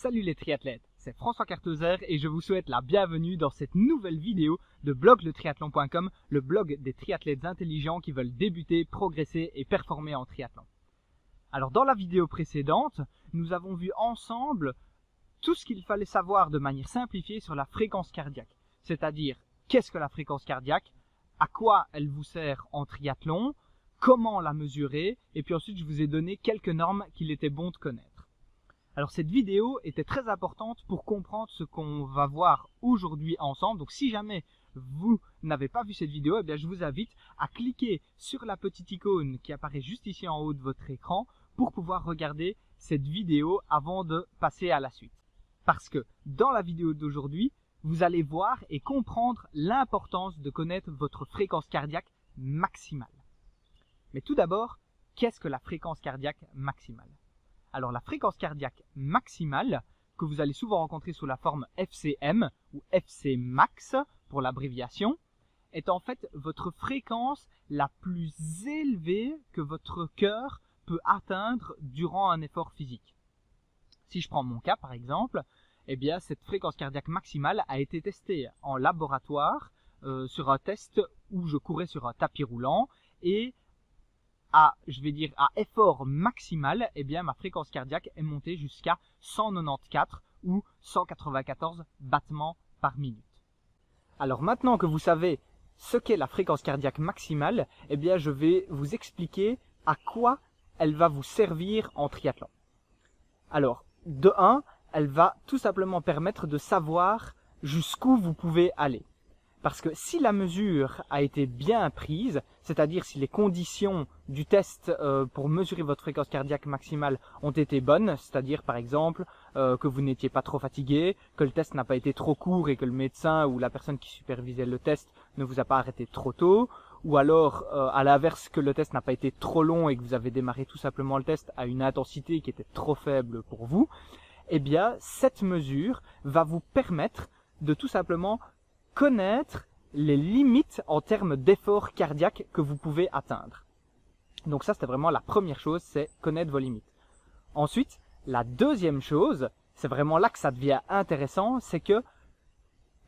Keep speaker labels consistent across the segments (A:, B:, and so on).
A: Salut les triathlètes, c'est François Carteuzer et je vous souhaite la bienvenue dans cette nouvelle vidéo de blogletriathlon.com, le blog des triathlètes intelligents qui veulent débuter, progresser et performer en triathlon. Alors dans la vidéo précédente, nous avons vu ensemble tout ce qu'il fallait savoir de manière simplifiée sur la fréquence cardiaque, c'est-à-dire qu'est-ce que la fréquence cardiaque, à quoi elle vous sert en triathlon, comment la mesurer, et puis ensuite je vous ai donné quelques normes qu'il était bon de connaître. Alors cette vidéo était très importante pour comprendre ce qu'on va voir aujourd'hui ensemble. Donc si jamais vous n'avez pas vu cette vidéo, eh bien je vous invite à cliquer sur la petite icône qui apparaît juste ici en haut de votre écran pour pouvoir regarder cette vidéo avant de passer à la suite. Parce que dans la vidéo d'aujourd'hui, vous allez voir et comprendre l'importance de connaître votre fréquence cardiaque maximale. Mais tout d'abord, qu'est-ce que la fréquence cardiaque maximale ? Alors la fréquence cardiaque maximale, que vous allez souvent rencontrer sous la forme FCM ou FC max pour l'abréviation, est en fait votre fréquence la plus élevée que votre cœur peut atteindre durant un effort physique. Si je prends mon cas par exemple, eh bien cette fréquence cardiaque maximale a été testée en laboratoire sur un test où je courais sur un tapis roulant et à effort maximal, eh bien ma fréquence cardiaque est montée jusqu'à 194 ou 194 battements par minute. Alors maintenant que vous savez ce qu'est la fréquence cardiaque maximale, eh bien je vais vous expliquer à quoi elle va vous servir en triathlon. Alors, de 1, elle va tout simplement permettre de savoir jusqu'où vous pouvez aller. Parce que si la mesure a été bien prise, c'est-à-dire si les conditions du test pour mesurer votre fréquence cardiaque maximale ont été bonnes, c'est-à-dire par exemple que vous n'étiez pas trop fatigué, que le test n'a pas été trop court et que le médecin ou la personne qui supervisait le test ne vous a pas arrêté trop tôt, ou alors à l'inverse que le test n'a pas été trop long et que vous avez démarré tout simplement le test à une intensité qui était trop faible pour vous, eh bien cette mesure va vous permettre de tout simplement connaître les limites en termes d'effort cardiaque que vous pouvez atteindre. Donc ça, c'était vraiment la première chose, c'est connaître vos limites. Ensuite, la deuxième chose, c'est vraiment là que ça devient intéressant, c'est que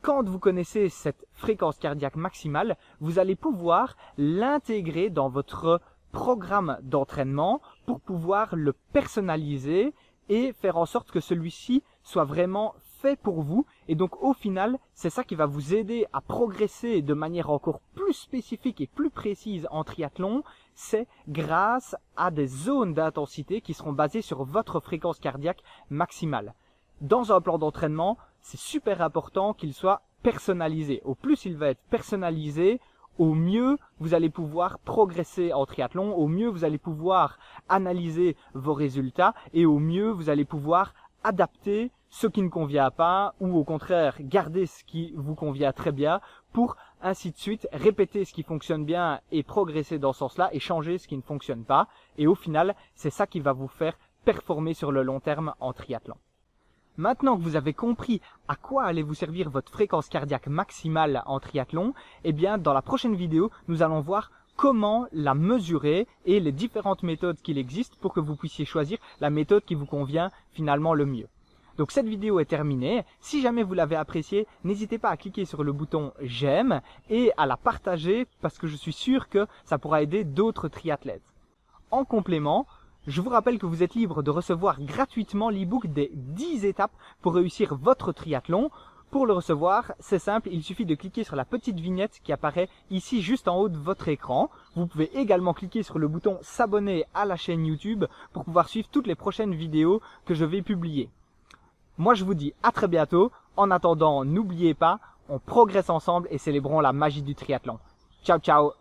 A: quand vous connaissez cette fréquence cardiaque maximale, vous allez pouvoir l'intégrer dans votre programme d'entraînement pour pouvoir le personnaliser et faire en sorte que celui-ci soit vraiment fait pour vous. Et donc au final, c'est ça qui va vous aider à progresser de manière encore plus spécifique et plus précise en triathlon. C'est grâce à des zones d'intensité qui seront basées sur votre fréquence cardiaque maximale. Dans un plan d'entraînement, c'est super important qu'il soit personnalisé. Au plus il va être personnalisé, au mieux vous allez pouvoir progresser en triathlon, au mieux vous allez pouvoir analyser vos résultats et au mieux vous allez pouvoir adapter ce qui ne convient pas ou au contraire garder ce qui vous convient très bien pour ainsi de suite répéter ce qui fonctionne bien et progresser dans ce sens-là et changer ce qui ne fonctionne pas. Et au final, c'est ça qui va vous faire performer sur le long terme en triathlon. Maintenant que vous avez compris à quoi allait vous servir votre fréquence cardiaque maximale en triathlon, eh bien dans la prochaine vidéo, nous allons voir comment la mesurer et les différentes méthodes qu'il existe pour que vous puissiez choisir la méthode qui vous convient finalement le mieux. Donc cette vidéo est terminée. Si jamais vous l'avez appréciée, n'hésitez pas à cliquer sur le bouton j'aime et à la partager parce que je suis sûr que ça pourra aider d'autres triathlètes. En complément, je vous rappelle que vous êtes libre de recevoir gratuitement l'e-book des 10 étapes pour réussir votre triathlon. Pour le recevoir, c'est simple, il suffit de cliquer sur la petite vignette qui apparaît ici juste en haut de votre écran. Vous pouvez également cliquer sur le bouton s'abonner à la chaîne YouTube pour pouvoir suivre toutes les prochaines vidéos que je vais publier. Moi je vous dis à très bientôt. En attendant, n'oubliez pas, on progresse ensemble et célébrons la magie du triathlon. Ciao ciao!